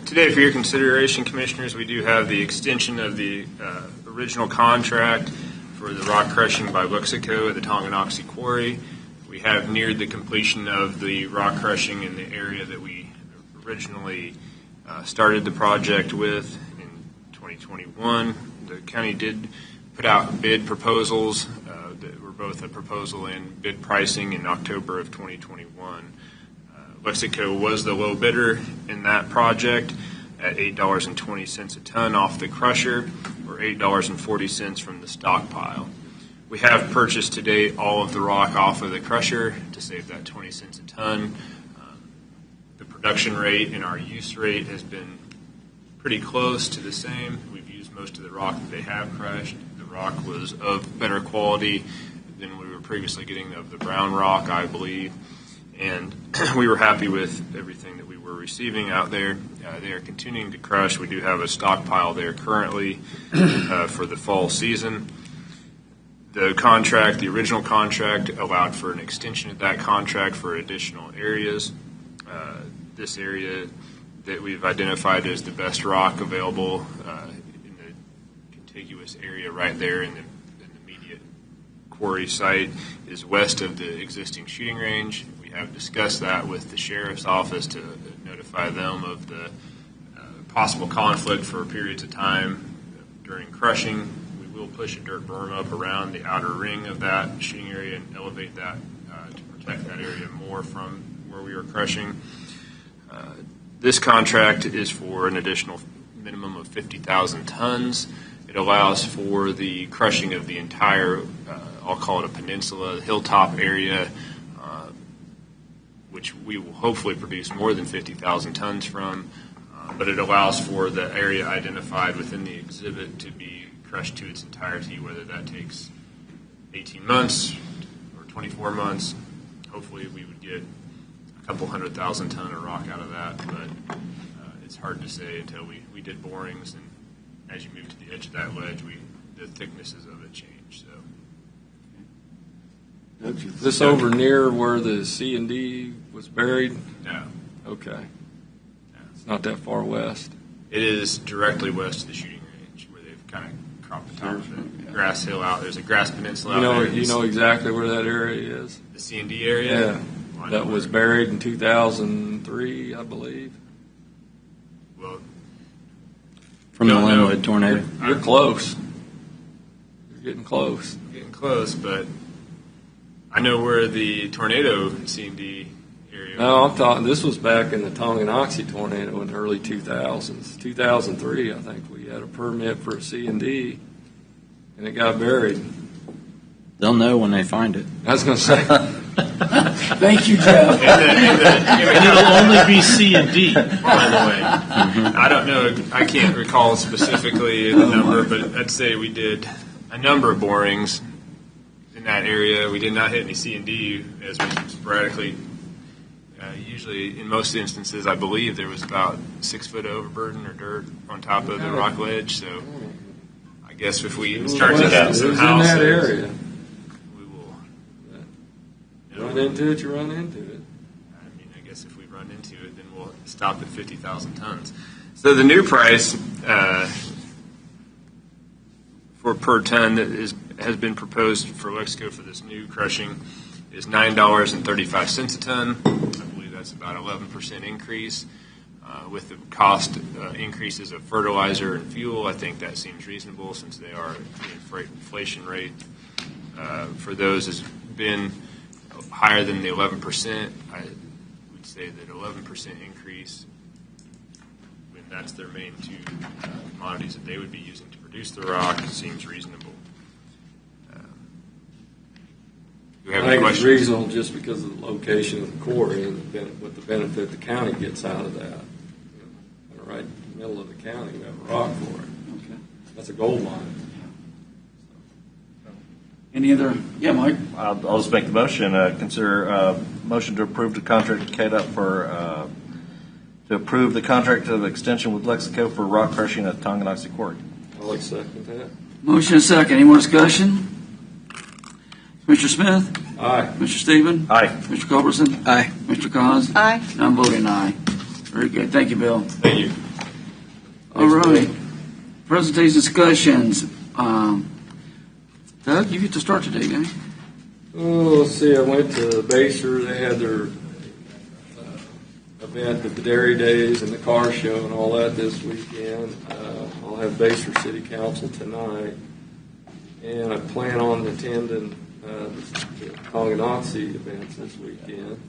Today, for your consideration, Commissioners, we do have the extension of the original contract for the rock crushing by BOCC at the Tonganoxie Quarry. We have neared the completion of the rock crushing in the area that we originally started the project with in 2021. The county did put out bid proposals that were both a proposal and bid pricing in October of 2021. BOCC was the low bidder in that project at $8.20 a ton off the crusher, or $8.40 from the stockpile. We have purchased to date all of the rock off of the crusher to save that 20 cents a ton. The production rate and our use rate has been pretty close to the same. We've used most of the rock that they have crushed. The rock was of better quality than we were previously getting of the brown rock, I believe. And we were happy with everything that we were receiving out there. They are continuing to crush. We do have a stockpile there currently for the fall season. The contract, the original contract, allowed for an extension of that contract for additional areas. This area that we've identified as the best rock available in the contiguous area right there in the immediate quarry site is west of the existing shooting range. We have discussed that with the sheriff's office to notify them of the possible conflict for periods of time during crushing. We will push a dirt berm up around the outer ring of that shooting area and elevate that to protect that area more from where we are crushing. This contract is for an additional minimum of 50,000 tons. It allows for the crushing of the entire, I'll call it a peninsula, the hilltop area, which we will hopefully produce more than 50,000 tons from, but it allows for the area identified within the exhibit to be crushed to its entirety, whether that takes 18 months or 24 months. Hopefully we would get a couple 100,000 ton of rock out of that, but it's hard to say until we did borings, and as you move to the edge of that ledge, the thicknesses of it change. So. Is this over near where the C&D was buried? No. Okay. It's not that far west. It is directly west of the shooting range where they've kind of cropped the top of it. Grass hill out. There's a grass peninsula out there. You know exactly where that area is? The C&D area? Yeah. That was buried in 2003, I believe. Well, From the Don't know. Linwood tornado. You're close. You're getting close. getting close, but I know where the tornado C&D area No, I'm talking. This was back in the Tonganoxie tornado in the early 2000s. 2003, I think we had a permit for a C&D, and it got buried. They'll know when they find it. I was going to say. Thank you, Jeff. And it'll only be C and D, by the way. I don't know. I can't recall specifically the number, but I'd say we did a number of borings in that area. We did not hit any C&D as we sporadically. Usually, in most instances, I believe there was about 6 foot of overburden or dirt on top of the rock ledge. So, I guess if we start to hit some in houses, that area. we will. Run into it, you run into it. I mean, I guess if we run into it, then we'll stop at 50,000 tons. So the new price for per ton that has been proposed for Mexico for this new crushing is $9.35 a ton. I believe that's about 11% increase. With the cost increases of fertilizer and fuel, I think that seems reasonable since they are the inflation rate for those has been higher than the 11%. I would say that 11% increase, when that's their main two commodities that they would be using to produce the rock, seems reasonable. Do we have I any think it's questions? reasonable just because of the location of the quarry and what the benefit the county gets out of that. You know, right in the middle of the county, we have a rock for it. Okay. That's a gold mine. Any other? Yeah, Mike? I'll just make the motion. Consider motion to approve the contract with KDOT for to approve the contract of extension with Lexico for rock crushing at Tonganoxie Quarry. I'll second that. Motion and second. Any more discussion? Mr. Smith? Aye. Mr. Stephen? Aye. Mr. Culberson? Aye. Mr. Cos? Aye. And I'm voting aye. Very good. Thank you, Bill. Thank you. All right. Presentation discussions. Doug, you get to start today, guy. Oh, let's see. I went to Baser. They had their event at the Dairy Days and the car show and all that this weekend. I'll have Baser City Council tonight, and I plan on attending the Tonganoxie events this weekend,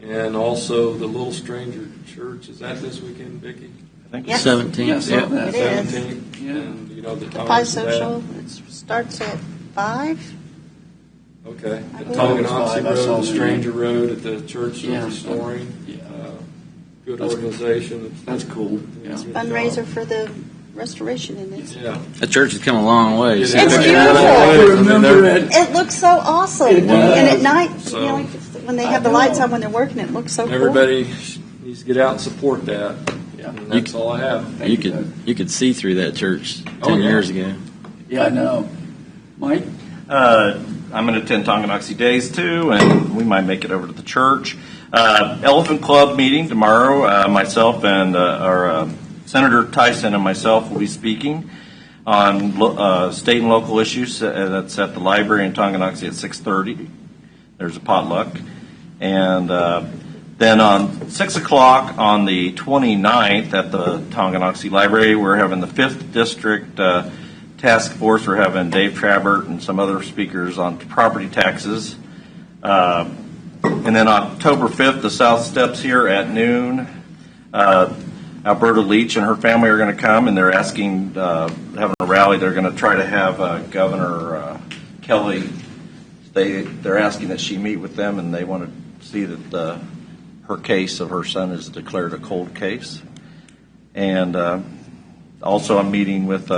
and also the Little Stranger Church. Is that this weekend, Vicki? I think Yes. 17th. Yes, Yep. It is. 17th. Yeah. And you know the The times Pie of that? Social, it starts at 5. Okay. I The believe Tonganoxie I saw Road, that. Stranger Road at the church Yeah. they're restoring. Yeah. Good That's- organization. That's cool. Yeah. Fundraiser for the restoration in it. Yeah. That church has come a long way. It's beautiful. It looks so awesome. It does. And at night, So- you know, when they have the lights on when they're working, it looks so cool. Everybody needs to get out and support that. Yeah. And that's all I have. Thank You could see through that church 10 Oh, yeah. years ago. Yeah, I know. Mike? I'm going to attend Tonganoxie Days too, and we might make it over to the church. Elephant Club meeting tomorrow. Myself and our Senator Tyson and myself will be speaking on state and local issues. That's at the library in Tonganoxie at 6:30. There's a potluck, and then on 6 o'clock on the 29th at the Tonganoxie Library, we're having the 5th District Task Force. We're having Dave Trabert and some other speakers on property taxes. And then October 5th, the South Steps here at noon. Alberta Leach and her family are going to come, and they're asking, having a rally. They're going to try to have Governor Kelly. They're asking that she meet with them, and they want to see that her case of her son is declared a cold case. And also, I'm meeting with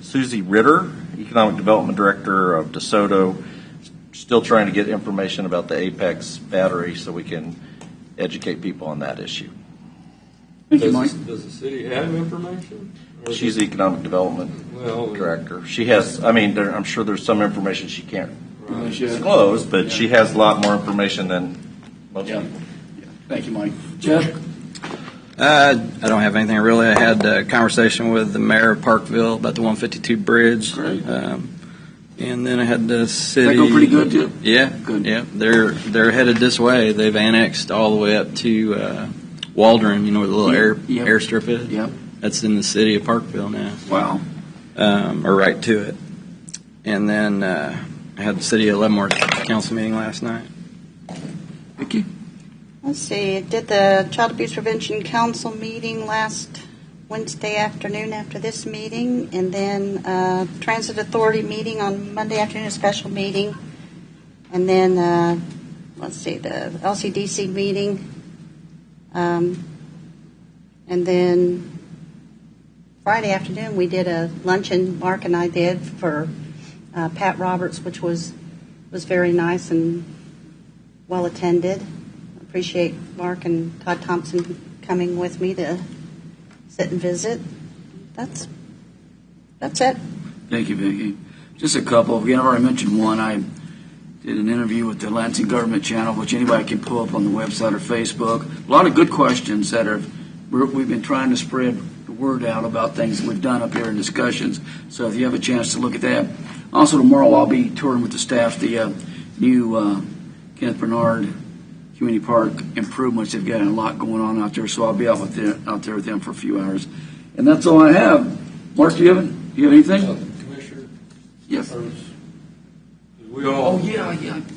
Susie Ritter, Economic Development Director of DeSoto. Still trying to get information about the Apex battery so we can educate people on that issue. Thank you, Mike. Does the city have information? Or is She's it- the Economic Development Well, Director. She has, I'm sure there's some information she can't Really should. disclose, but she has a lot more information than most Yeah. people. Thank you, Mike. Jeff? I don't have anything really. I had a conversation with the mayor of Parkville about the 152 bridge. Great. And then I had the city. That go pretty good, too? Yeah, Good. Yeah, they're headed this way. They've annexed all the way up to Waldron. You know where the little Yep. airstrip is. Yep. That's in the city of Parkville now, Wow. or right to it. And then I had the city of Leavenworth council meeting last night. Vicki? Let's see, did the Child Abuse Prevention Council meeting last Wednesday afternoon after this meeting, and then Transit Authority meeting on Monday afternoon, a special meeting, and then, let's see, the LCDC meeting, and then Friday afternoon, we did a luncheon, Mark and I did, for Pat Roberts, which was very nice and well attended. Appreciate Mark and Todd Thompson coming with me to sit and visit. That's it. Thank you, Vicki. Just a couple. Again, I've already mentioned one. I did an interview with the Lansing Government Channel, which anybody can pull up on the website or Facebook. A lot of good questions that we've been trying to spread the word out about things that we've done up here in discussions. So if you have a chance to look at that. Also, tomorrow I'll be touring with the staff the new Kenneth Bernard Community Park improvements. They've got a lot going on out there, so I'll be out there with them for a few hours. And that's all I have. Mark, do you have anything? Commissioner? Yes. We all. Oh, yeah.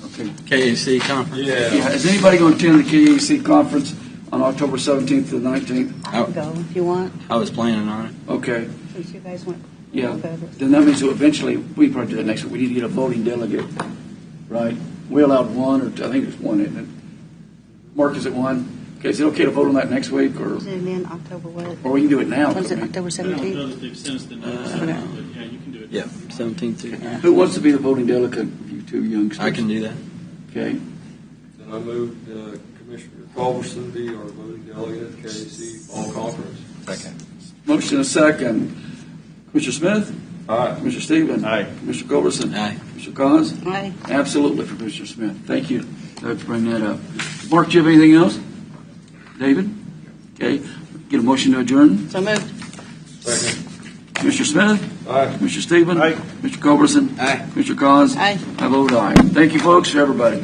Okay. KAC conference. Yeah. Is anybody going to attend the KAC conference on October 17th to the 19th? I'll go if you want, I was planning on it. Okay. since you guys went. Yeah. over it. Then that means that eventually, we probably do that next week. We need to get a voting delegate, right? We allowed one, or I think it's one, isn't it? Mark, is it one? Okay, is it okay to vote on that next week, or Is it in October what? we can do it now? When's it, couldn't we? October I don't know 17th? that they've sent us the notice, Okay. but yeah, you can do it. Yeah, 17th. Who wants to be the voting delegate, you two youngsters? I can do that. Okay. And I moved Commissioner Culberson be our voting delegate at KAC Fall Conference. Second. Motion and a second. Commissioner Smith? Aye. Commissioner Stephen? Aye. Commissioner Culberson? Aye. Commissioner Cos? Aye. Absolutely for Commissioner Smith. Thank you. Let's bring that up. Mark, do you have anything else? David? Okay. Get a motion to adjourn. So moved. Second. Commissioner Smith? Aye. Commissioner Stephen? Aye. Commissioner Culberson? Aye. Commissioner Cos? Aye. I vote aye. Thank you, folks, for everybody.